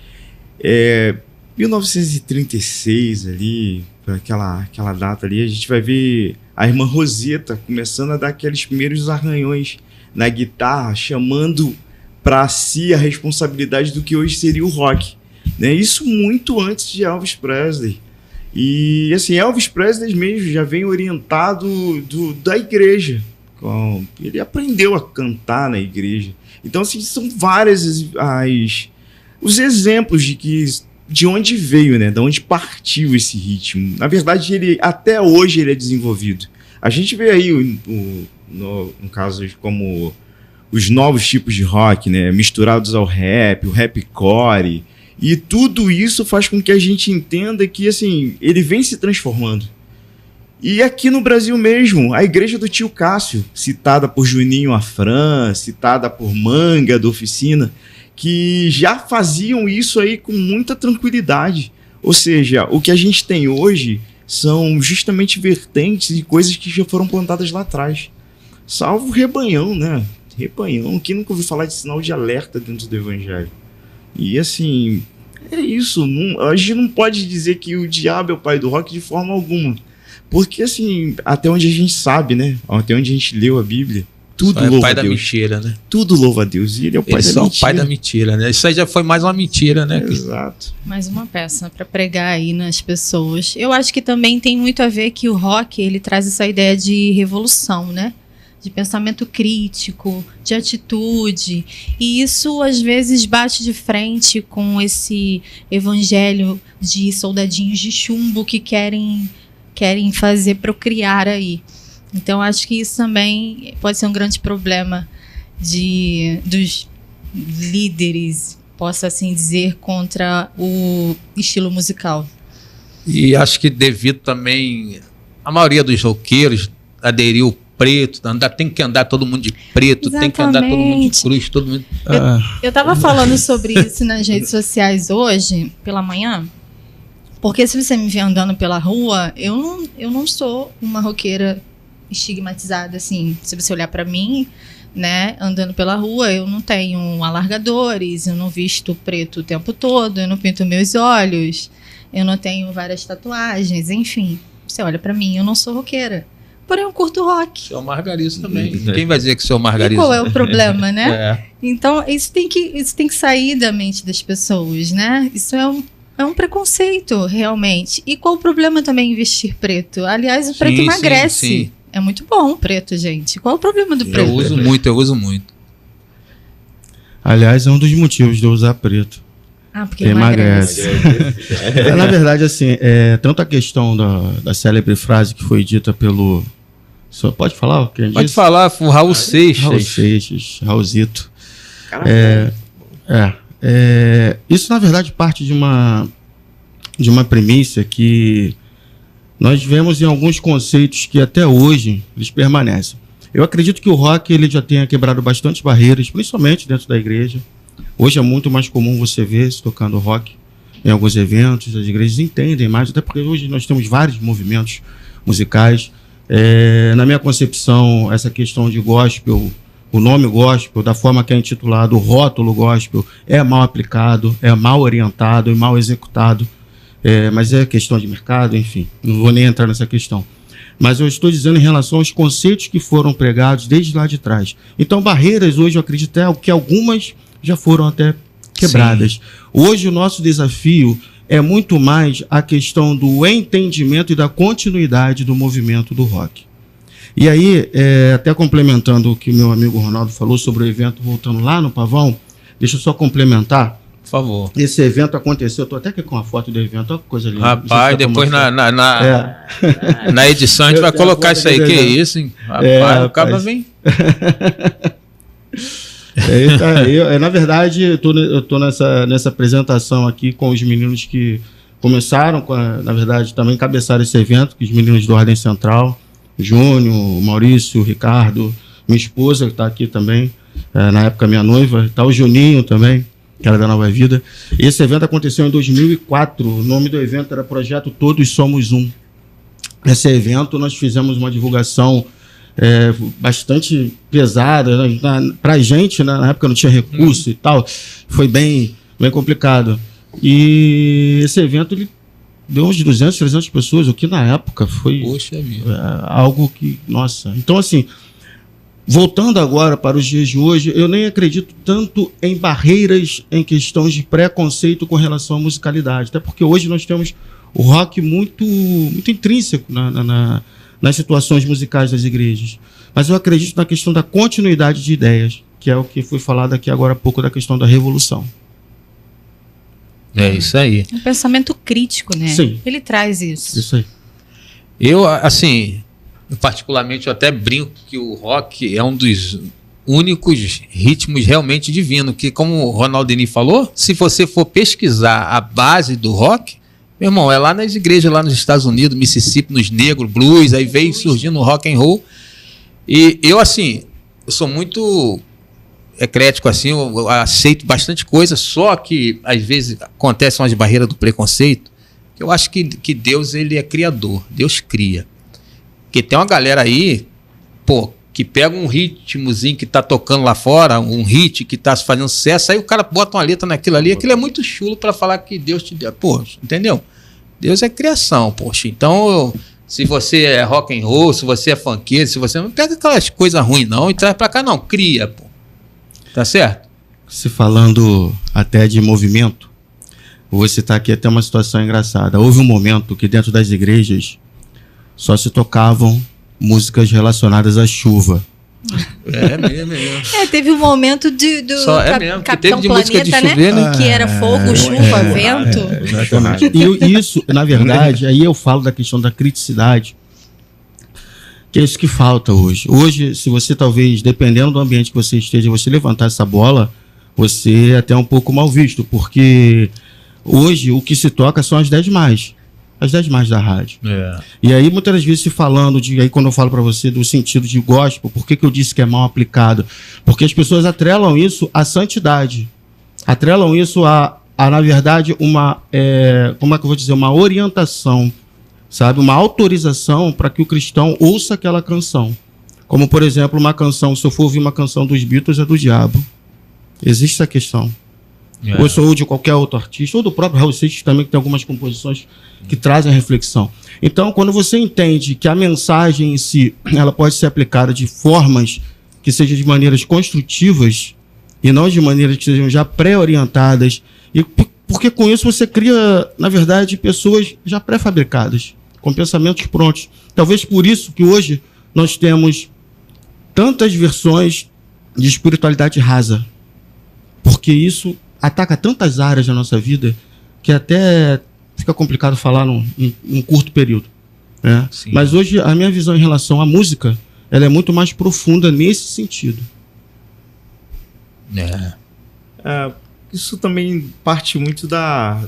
1936 ali, aquela data ali, a gente vai ver a irmã Rosetta começando a dar aqueles primeiros arranhões na guitarra, chamando para si a responsabilidade do que hoje seria o rock, né? Isso muito antes de Elvis Presley. E assim, Elvis Presley mesmo já vem orientado da igreja. Ele aprendeu a cantar na igreja. Então assim, são várias os exemplos de onde veio, né? De onde partiu esse ritmo. Na verdade, até hoje ele é desenvolvido. A gente vê aí no caso como os novos tipos de rock, né, misturados ao rap, o rapcore, e tudo isso faz com que a gente entenda que, assim, ele vem se transformando. E aqui no Brasil mesmo, a Igreja do Tio Cássio, citada por Juninho Afran, citada por Manga da Oficina, que já faziam isso aí com muita tranquilidade. Ou seja, o que a gente tem hoje são justamente vertentes e coisas que já foram plantadas lá atrás. Salvo o Rebanhão, né? Rebanhão, quem nunca ouviu falar de sinal de alerta dentro do Evangelho? E assim, é isso. A gente não pode dizer que o diabo é o pai do rock de forma alguma. Porque assim, até onde a gente sabe, né? Até onde a gente leu a Bíblia, tudo louva a Deus. É o pai da mentira, né? Tudo louva a Deus. E ele é o pai da mentira. Ele é o pai da mentira, né? Isso aí já foi mais uma mentira, né? Exato. Mais uma peça para pregar aí nas pessoas. Eu acho que também tem muito a ver que o rock, ele traz essa ideia de revolução, né? De pensamento crítico, de atitude. E isso, às vezes, bate de frente com esse evangelho de soldadinhos de chumbo que querem fazer procriar aí. Então, acho que isso também pode ser um grande problema dos líderes, posso assim dizer, contra o estilo musical. E acho que devido também a maioria dos roqueiros aderiu preto, tem que andar todo mundo de preto, Exatamente. Tem que andar todo mundo de cruz, todo mundo... Eu estava falando sobre isso nas redes sociais hoje, pela manhã, porque se você me vê andando pela rua, eu não sou uma roqueira estigmatizada, assim. Se você olhar para mim, né, andando pela rua, eu não tenho alargadores, eu não visto preto o tempo todo, eu não pinto meus olhos, eu não tenho várias tatuagens, enfim. Você olha para mim, eu não sou roqueira. Porém, eu curto rock. Seu Margarizo também. Quem vai dizer que seu Margarizo? E qual é o problema, né? Então, isso tem que sair da mente das pessoas, né? Isso é um preconceito, realmente. E qual o problema também em vestir preto? Aliás, o preto emagrece. Sim. É muito bom o preto, gente. Qual o problema do preto? Eu uso muito. Aliás, é um dos motivos de eu usar preto. Porque emagrece. Na verdade, assim, tanto a questão da célebre frase que foi dita pelo... Pode falar? Pode falar, o Raul Seixas. Raul Seixas, Raulzito. Isso, na verdade, parte de uma premissa que nós vemos em alguns conceitos que até hoje eles permanecem. Eu acredito que o rock ele já tenha quebrado bastante barreiras, principalmente dentro da igreja. Hoje é muito mais comum você ver se tocando rock em alguns eventos, as igrejas entendem mais, até porque hoje nós temos vários movimentos musicais. Na minha concepção, essa questão de gospel, o nome gospel, da forma que é intitulado, o rótulo gospel, é mal aplicado, é mal orientado e mal executado, mas é questão de mercado, enfim, não vou nem entrar nessa questão. Mas eu estou dizendo em relação aos conceitos que foram pregados desde lá de trás. Então, barreiras hoje, eu acredito que algumas já foram até quebradas. Sim. Hoje, o nosso desafio é muito mais a questão do entendimento e da continuidade do movimento do rock. E aí, até complementando o que o meu amigo Ronaldo falou sobre o evento, voltando lá no Pavão, deixa eu só complementar. Por favor. Esse evento aconteceu, eu estou até aqui com a foto do evento, olha que coisa linda. Rapaz, depois na edição a gente vai colocar isso aí, que é isso, hein? Rapaz, o cara vem... Na verdade, eu tô nessa apresentação aqui com os meninos que começaram, na verdade, também encabeçaram esse evento, os meninos do Ordem Central, Júnior, Maurício, Ricardo, minha esposa que está aqui também, na época minha noiva, tá o Juninho também, que era da Nova Vida. Esse evento aconteceu em 2004, o nome do evento era Projeto Todos Somos Um. Esse evento nós fizemos uma divulgação bastante pesada, né? Pra gente, né? Na época não tinha recurso e tal, foi bem complicado. E esse evento ele deu uns 200, 300 pessoas, o que na época foi algo que, nossa. Então, assim, voltando agora para os dias de hoje, eu nem acredito tanto em barreiras em questões de preconceito com relação à musicalidade, até porque hoje nós temos o rock muito intrínseco nas situações musicais das igrejas. Mas eu acredito na questão da continuidade de ideias, que é o que foi falado aqui agora há pouco da questão da revolução. É isso aí. Um pensamento crítico, né? Sim. Ele traz isso. Isso aí. Eu, assim, particularmente, eu até brinco que o rock é um dos únicos ritmos realmente divinos, que como o Ronaldinho falou, se você for pesquisar a base do rock, meu irmão, é lá nas igrejas, lá nos Estados Unidos, Mississippi, nos negros, blues, aí veio surgindo o rock and roll. E eu, assim, eu sou muito eclético, assim, eu aceito bastante coisa, só que às vezes acontecem umas barreiras do preconceito. Eu acho que Deus, ele é criador, Deus cria. Porque tem uma galera aí, pô, que pega um ritmozinho que tá tocando lá fora, um hit que tá fazendo sucesso, aí o cara bota uma letra naquilo ali, aquilo é muito chulo para falar que Deus te deu. Poxa, entendeu? Deus é criação, poxa. Então, se você é rock and roll, se você é funkeiro, se você não pega aquelas coisas ruins não e traz para cá, não, cria, pô. Tá certo? Se falando até de movimento, vou citar aqui até uma situação engraçada. Houve um momento que dentro das igrejas só se tocavam músicas relacionadas à chuva. É mesmo. Teve um momento do mesmo, Capitão de Planeta, música de chover, né? Que era fogo, chuva, vento. Exatamente. E isso, na verdade, aí eu falo da questão da criticidade, que é isso que falta hoje. Hoje, se você talvez, dependendo do ambiente que você esteja, você levantar essa bola, você é até um pouco mal visto, porque hoje o que se toca são as 10 mais. As 10 mais da rádio. E aí, muitas vezes, se falando de. Aí, quando eu falo para você do sentido de gospel, por que eu disse que é mal aplicado? Porque as pessoas atrelam isso à santidade. Atrelam isso na verdade, uma. Como é que eu vou dizer? Uma orientação, sabe? Uma autorização para que o cristão ouça aquela canção. Como, por exemplo, uma canção. Se eu for ouvir uma canção dos Beatles, é do diabo. Existe essa questão. Ou de qualquer outro artista, ou do próprio Raul Seixas também, que tem algumas composições que trazem reflexão. Então, quando você entende que a mensagem em si, ela pode ser aplicada de formas que sejam de maneiras construtivas e não de maneiras que sejam já pré-orientadas, e porque com isso você cria, na verdade, pessoas já pré-fabricadas, com pensamentos prontos. Talvez por isso que hoje nós temos tantas versões de espiritualidade rasa, porque isso ataca tantas áreas da nossa vida que até fica complicado falar em curto período. Né? Mas hoje a minha visão em relação à música, ela é muito mais profunda nesse sentido. Isso também parte muito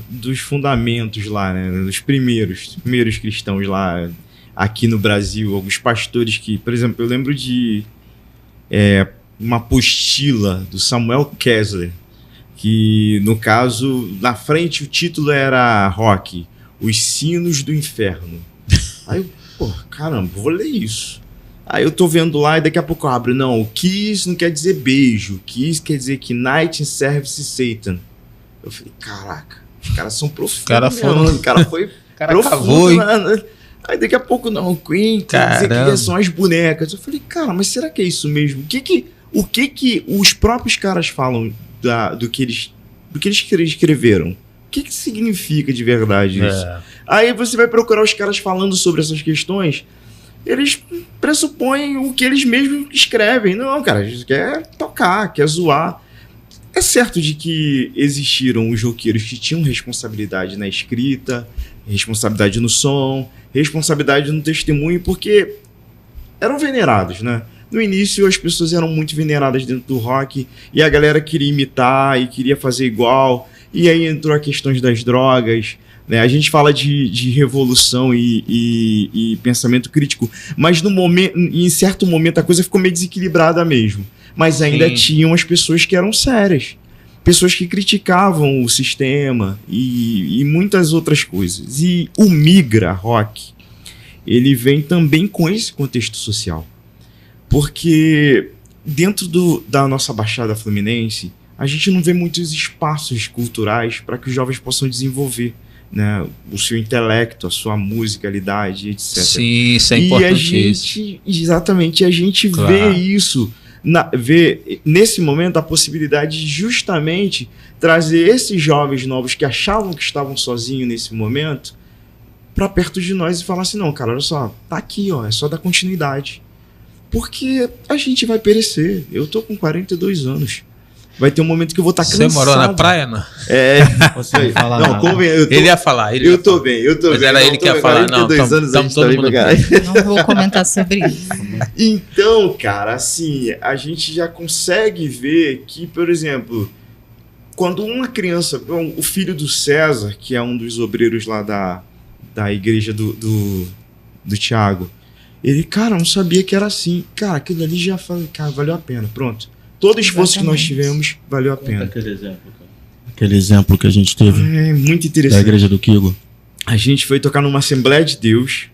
dos fundamentos lá, né? Dos primeiros cristãos lá, aqui no Brasil, alguns pastores que, por exemplo, eu lembro de uma apostila do Samuel Kessler, que, no caso, na frente o título era rock, Os Sinos do Inferno. Aí eu, caramba, vou ler isso. Aí eu tô vendo lá e daqui a pouco eu abro, não, Kiss não quer dizer beijo, Kiss quer dizer que Night in Service Satan. Eu falei, caraca, os caras são profundos. O cara foi profundo. Aí daqui a pouco, não, Queen quer dizer que são as bonecas. Eu falei, cara, mas será que é isso mesmo? O que os próprios caras falam do que eles escreveram? O que significa de verdade isso? Aí você vai procurar os caras falando sobre essas questões, eles pressupõem o que eles mesmos escrevem. Não, cara, a gente quer tocar, quer zoar. É certo de que existiram os roqueiros que tinham responsabilidade na escrita, responsabilidade no som, responsabilidade no testemunho, porque eram venerados, né? No início, as pessoas eram muito veneradas dentro do rock e a galera queria imitar e queria fazer igual. E aí entrou a questão das drogas, né? A gente fala de revolução e pensamento crítico, mas em certo momento a coisa ficou meio desequilibrada mesmo. Mas ainda tinham as pessoas que eram sérias. Pessoas que criticavam o sistema e muitas outras coisas. E o migra rock, ele vem também com esse contexto social. Porque dentro da nossa Baixada Fluminense, a gente não vê muitos espaços culturais para que os jovens possam desenvolver, né, o seu intelecto, a sua musicalidade, etc. Sim, isso é importantíssimo. Exatamente, a gente vê isso, vê nesse momento a possibilidade de justamente trazer esses jovens novos que achavam que estavam sozinhos nesse momento para perto de nós e falar assim, não, cara, olha só, tá aqui, ó, é só dar continuidade. Porque a gente vai perecer. Eu tô com 42 anos. vai ter um momento que eu vou estar cansado. Você morou na praia, não? Você falar Não, como Ele ia falar. Eu tô bem. Mas era ele que ia falar. Não, estamos todo mundo bem. Não vou comentar sobre isso. Então, cara, assim, a gente já consegue ver que, por exemplo, quando uma criança, o filho do César, que é um dos obreiros lá da igreja do Tiago, ele, cara, não sabia que era assim. Cara, aquilo ali já cara, valeu a pena, pronto. Todo esforço que nós tivemos valeu a pena. Aquele exemplo que a gente teve É muito da interessante. igreja do Kigo. A gente foi tocar numa Assembleia de Deus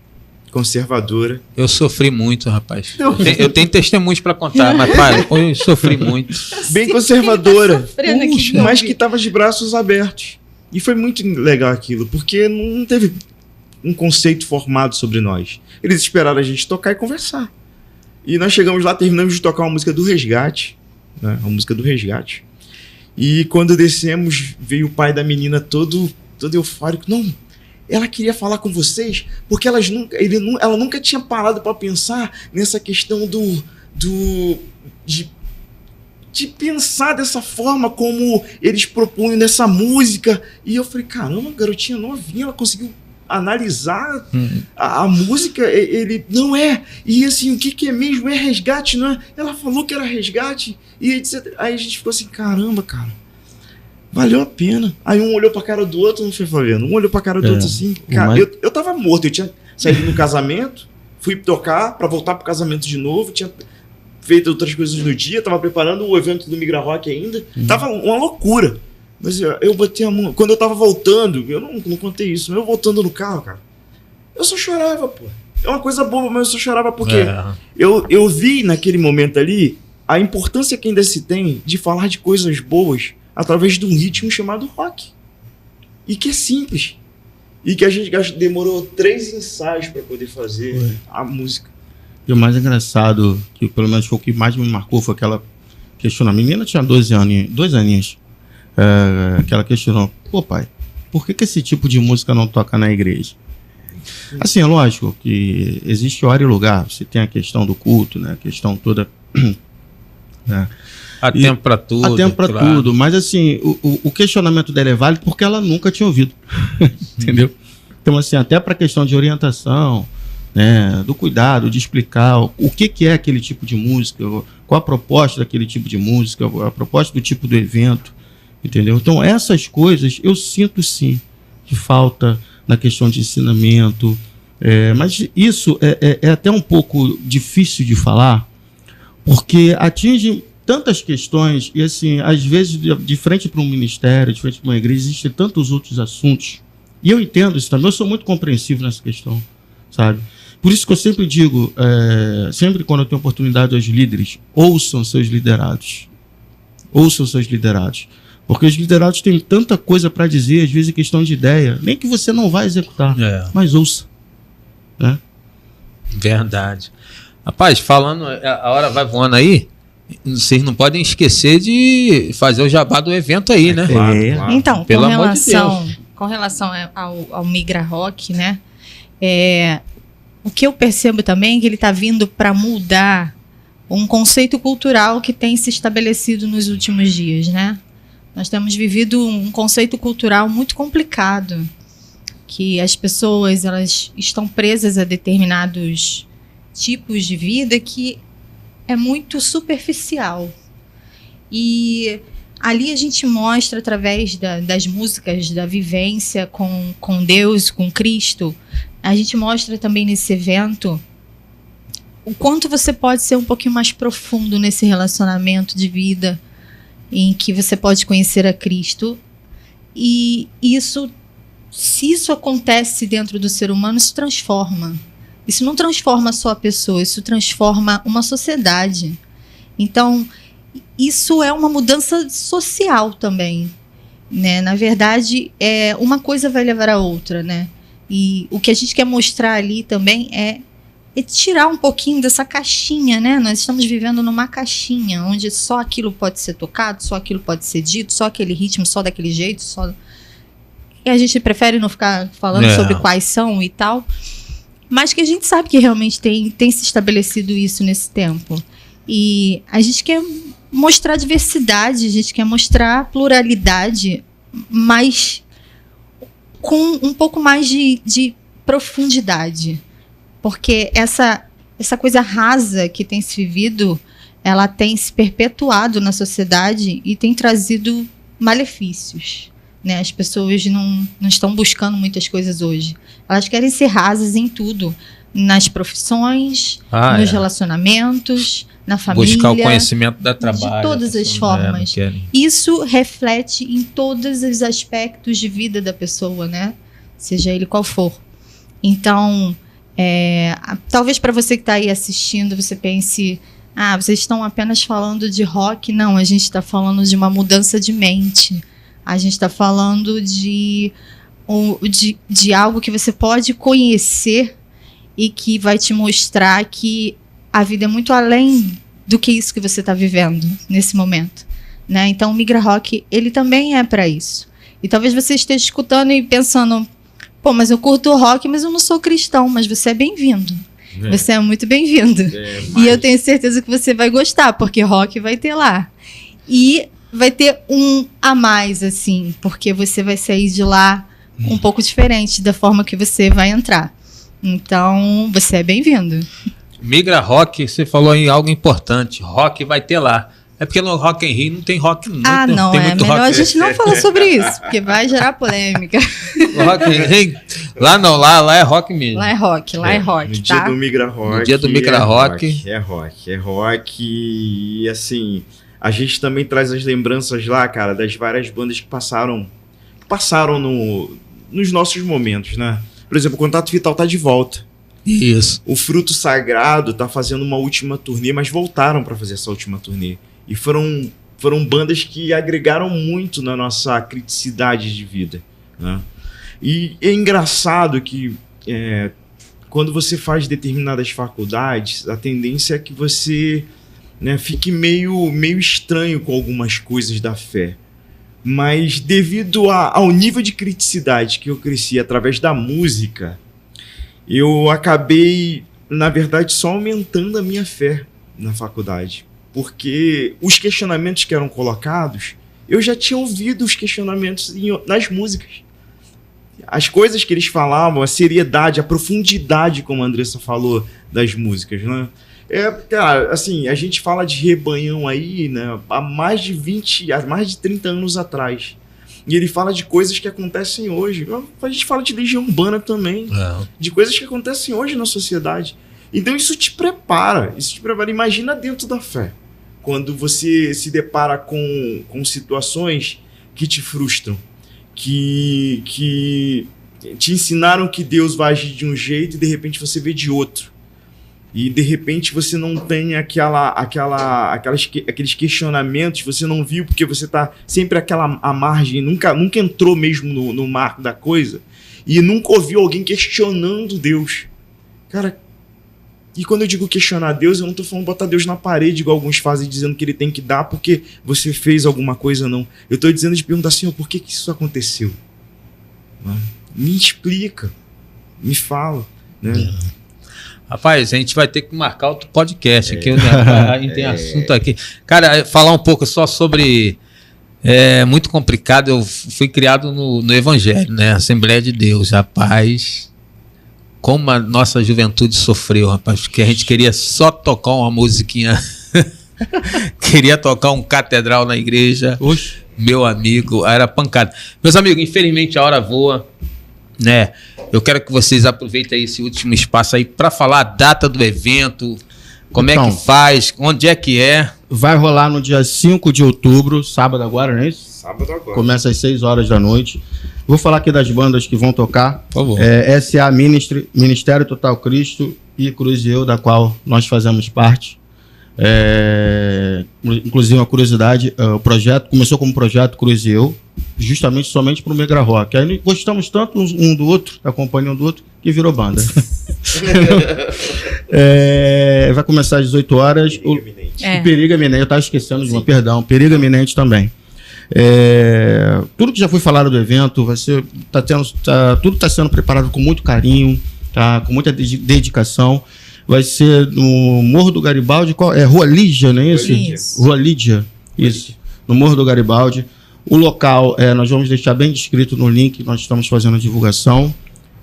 conservadora. Eu sofri muito, rapaz. Eu tenho testemunhos pra contar, mas, pai, eu sofri muito. Bem conservadora, Sofrendo aqui, mas que tava de braços abertos. E foi muito legal aquilo, porque não teve um conceito formado sobre nós. Eles esperaram a gente tocar e conversar. E nós chegamos lá, terminamos de tocar uma música do Resgate, né? Uma música do Resgate. E quando descemos, veio o pai da menina todo eufórico. Não, ela queria falar com vocês, porque ela nunca tinha parado para pensar nessa questão de pensar dessa forma como eles propunham nessa música. E eu falei, caramba, garotinha novinha, ela conseguiu analisar a música. Ele não é, e assim, o que é mesmo? É resgate, não é? Ela falou que era resgate, e etc. Aí a gente ficou assim, caramba, cara, valeu a pena. Aí um olhou pra cara do outro, não foi vendo, um olhou pra cara do outro assim, cara, mas... eu tava morto, eu tinha saído no casamento, fui tocar pra voltar pro casamento de novo, tinha feito outras coisas no dia, tava preparando o evento do Migra Rock ainda, tava uma loucura. Mas eu botei a mão. Quando eu tava voltando, eu não contei isso, mas eu voltando no carro, cara, eu só chorava, pô. É uma coisa boba, mas eu só chorava porque eu vi naquele momento ali a importância que ainda se tem de falar de coisas boas através de um ritmo chamado rock. E que é simples. E que a gente demorou 3 ensaios para poder fazer a música. E o mais engraçado, que pelo menos foi o que mais me marcou, foi aquela questionou. A menina tinha 2 aninhos. Que ela questionou, pô pai, por que esse tipo de música não toca na igreja? Assim, é lógico que existe hora e lugar, você tem a questão do culto, né, a questão toda, né? Há tempo pra tudo. Há tempo pra tudo, mas assim, o questionamento dela é válido porque ela nunca tinha ouvido, entendeu? Então assim, até pra questão de orientação, né, do cuidado, de explicar o que é aquele tipo de música, qual a proposta daquele tipo de música, a proposta do tipo do evento, entendeu? Então essas coisas eu sinto sim que falta na questão de ensinamento, mas isso é até um pouco difícil de falar, porque atinge tantas questões e assim, às vezes de frente para um ministério, de frente para uma igreja, existem tantos outros assuntos, e eu entendo isso também, eu sou muito compreensivo nessa questão, sabe? Por isso que eu sempre digo, sempre quando eu tenho oportunidade aos líderes, ouçam seus liderados, porque os liderados têm tanta coisa para dizer, às vezes é questão de ideia, nem que você não vai executar, mas ouça, né? Verdade. Rapaz, falando, a hora vai voando aí, vocês não podem esquecer de fazer o jabá do evento aí, né? Claro. Então, Pelo amor de Deus. com relação ao Migra Rock, né? O que eu percebo também é que ele está vindo para mudar um conceito cultural que tem se estabelecido nos últimos dias, né? Nós temos vivido um conceito cultural muito complicado, que as pessoas elas estão presas a determinados tipos de vida que é muito superficial. E ali a gente mostra, através das músicas, da vivência com Deus, com Cristo, a gente mostra também nesse evento o quanto você pode ser um pouquinho mais profundo nesse relacionamento de vida, em que você pode conhecer a Cristo. E isso, se isso acontece dentro do ser humano, isso transforma. Isso não transforma só a pessoa, isso transforma uma sociedade. Então, isso é uma mudança social também, né? Na verdade, uma coisa vai levar a outra, né? E o que a gente quer mostrar ali também é tirar um pouquinho dessa caixinha, né? Nós estamos vivendo numa caixinha, onde só aquilo pode ser tocado, só aquilo pode ser dito, só aquele ritmo, só daquele jeito, só... E a gente prefere não ficar falando sobre quais são e tal, mas que a gente sabe que realmente tem se estabelecido isso nesse tempo. E a gente quer mostrar diversidade, a gente quer mostrar pluralidade, mas com um pouco mais de profundidade. Porque essa coisa rasa que tem se vivido, ela tem se perpetuado na sociedade e tem trazido malefícios. Né? As pessoas não estão buscando muitas coisas hoje. Elas querem ser rasas em tudo. Nas profissões, nos relacionamentos, na família. Buscar o conhecimento da trabalho. De todas as formas. Isso reflete em todos os aspectos de vida da pessoa, né? Seja ele qual for. Então, talvez para você que está aí assistindo, você pense, vocês estão apenas falando de rock. Não, a gente está falando de uma mudança de mente. A gente está falando de algo que você pode conhecer e que vai te mostrar que a vida é muito além do que isso que você está vivendo nesse momento, né? Então o Migra Rock, ele também é para isso. E talvez você esteja escutando e pensando, pô, mas eu curto rock, mas eu não sou cristão. Mas você é bem-vindo. Você é muito bem-vindo. E eu tenho certeza que você vai gostar, porque rock vai ter lá. E vai ter um a mais, assim, porque você vai sair de lá um pouco diferente da forma que você vai entrar. Então, você é bem-vindo. Migra Rock, você falou em algo importante. Rock vai ter lá. É porque no Rock in Rio não tem rock. Não, tem é muito melhor rock. a gente não falar sobre isso, porque vai gerar polêmica. Rock in Rio, lá não, lá é rock mesmo. Lá é rock, No dia do Migra Rock. No dia do Migra Rock. É rock. E assim, a gente também traz as lembranças lá, cara, das várias bandas que passaram nos nossos momentos, né? Por exemplo, o Contato Vital tá de volta. Isso. O Fruto Sagrado tá fazendo uma última turnê, mas voltaram para fazer essa última turnê. E foram bandas que agregaram muito na nossa criticidade de vida, né? E é engraçado que quando você faz determinadas faculdades, a tendência é que você, né, fique meio estranho com algumas coisas da fé. Mas devido ao nível de criticidade que eu cresci através da música, eu acabei, na verdade, só aumentando a minha fé na faculdade. Porque os questionamentos que eram colocados, eu já tinha ouvido os questionamentos nas músicas. As coisas que eles falavam, a seriedade, a profundidade, como a Andressa falou, das músicas, né? Cara, assim, a gente fala de Rebanhão aí, né, há mais de 30 anos atrás. E ele fala de coisas que acontecem hoje. A gente fala de Legião Urbana também, de coisas que acontecem hoje na sociedade. Então isso te prepara. Imagina dentro da fé, quando você se depara com situações que te frustram, que te ensinaram que Deus vai agir de um jeito e de repente você vê de outro. E de repente você não tem aqueles questionamentos, você não viu porque você está sempre à margem, nunca entrou mesmo no marco da coisa e nunca ouviu alguém questionando Deus. Cara, e quando eu digo questionar Deus, eu não estou falando botar Deus na parede, igual alguns fazem, dizendo que ele tem que dar porque você fez alguma coisa, não. Eu estou dizendo de perguntar assim, por que isso aconteceu? Me explica, me fala, né? Rapaz, a gente vai ter que marcar outro podcast aqui, a gente tem assunto aqui. Cara, falar um pouco só sobre... É muito complicado, eu fui criado no Evangelho, né? Assembleia de Deus, rapaz. Como a nossa juventude sofreu, rapaz, porque a gente queria só tocar uma musiquinha. Queria tocar um catedral na igreja. Oxe. Meu amigo, era pancada. Meus amigos, infelizmente a hora voa, né? Eu quero que vocês aproveitem esse último espaço aí para falar a data do evento, como é que faz, onde é que é. Vai rolar no dia 5 de outubro, sábado agora, não é isso? Sábado agora. Começa às 6 horas da noite. Vou falar aqui das bandas que vão tocar. Por favor. SA Ministry, Ministério Total Cristo e Cruz e Eu, da qual nós fazemos parte. Inclusive, uma curiosidade, o projeto começou como projeto Cruz e Eu, justamente somente para o Migra Rock. Aí gostamos tanto um do outro, acompanhando um do outro, que virou banda. Vai começar às 18 horas. Perigo Eminente, eu estava esquecendo de uma, perdão. Perigo Eminente também. Tudo que já foi falado do evento, tudo está sendo preparado com muito carinho, tá, com muita dedicação. vai ser no Morro do Garibaldi, é Rua Lídia, não é isso? Isso. Rua Lídia, isso, no Morro do Garibaldi. O local, nós vamos deixar bem descrito no link, nós estamos fazendo a divulgação.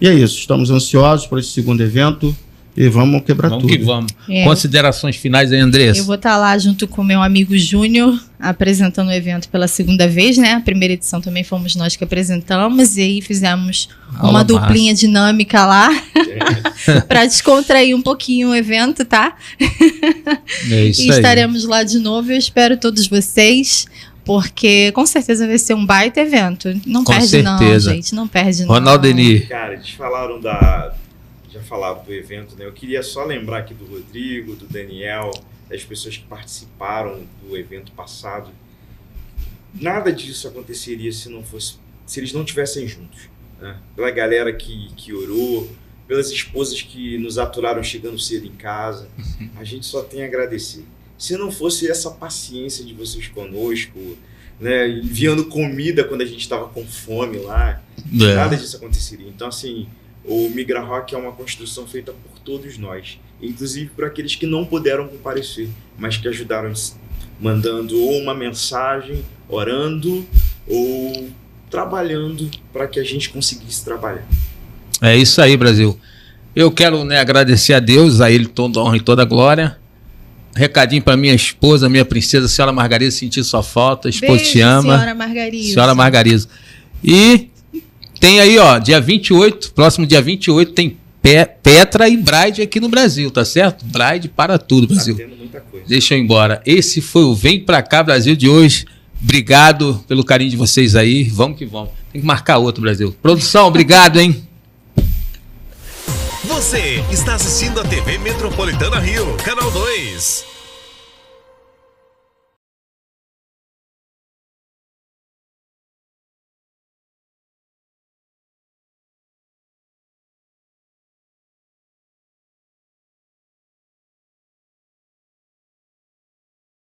E é isso, estamos ansiosos por esse segundo evento e vamos quebrar tudo. Vamos que vamos. Considerações finais aí, Andressa? Eu vou estar lá junto com o meu amigo Júnior, apresentando o evento pela segunda vez, né? A primeira edição também fomos nós que apresentamos, e aí fizemos uma duplinha dinâmica lá, para descontrair um pouquinho o evento, tá? É isso e aí. estaremos lá de novo, eu espero todos vocês, porque com certeza vai ser um baita evento. Não Com perde certeza. não, gente, não perde Ronaldo não. Denir. Cara, eles falaram já falaram do evento, né? Eu queria só lembrar aqui do Rodrigo, do Daniel, das pessoas que participaram do evento passado. Nada disso aconteceria se eles não estivessem juntos, né? Pela galera que orou, pelas esposas que nos aturaram chegando cedo em casa. A gente só tem a agradecer. Se não fosse essa paciência de vocês conosco, né, enviando comida quando a gente estava com fome lá, nada disso aconteceria. Então, assim, o Migra Rock é uma construção feita por todos nós, inclusive por aqueles que não puderam comparecer, mas que ajudaram mandando ou uma mensagem, orando ou trabalhando para que a gente conseguisse trabalhar. É isso aí, Brasil. Eu quero, agradecer a Deus, a Ele toda a honra e toda a glória. Recadinho para minha esposa, minha princesa, senhora Margarida, sentir sua falta, esposa Beijo, te ama. senhora Margarida. Senhora Margarida. E tem aí, dia 28, próximo dia 28, tem Petra e Bride aqui no Brasil, tá certo? Bride para tudo, Brasil. Tá tendo muita coisa. Deixa eu ir embora. Esse foi o Vem Pra Cá Brasil de hoje. Obrigado pelo carinho de vocês aí. Vamos que vamos. Tem que marcar outro, Brasil. Produção, obrigado, hein? Você está assistindo a TV Metropolitana Rio, Canal 2.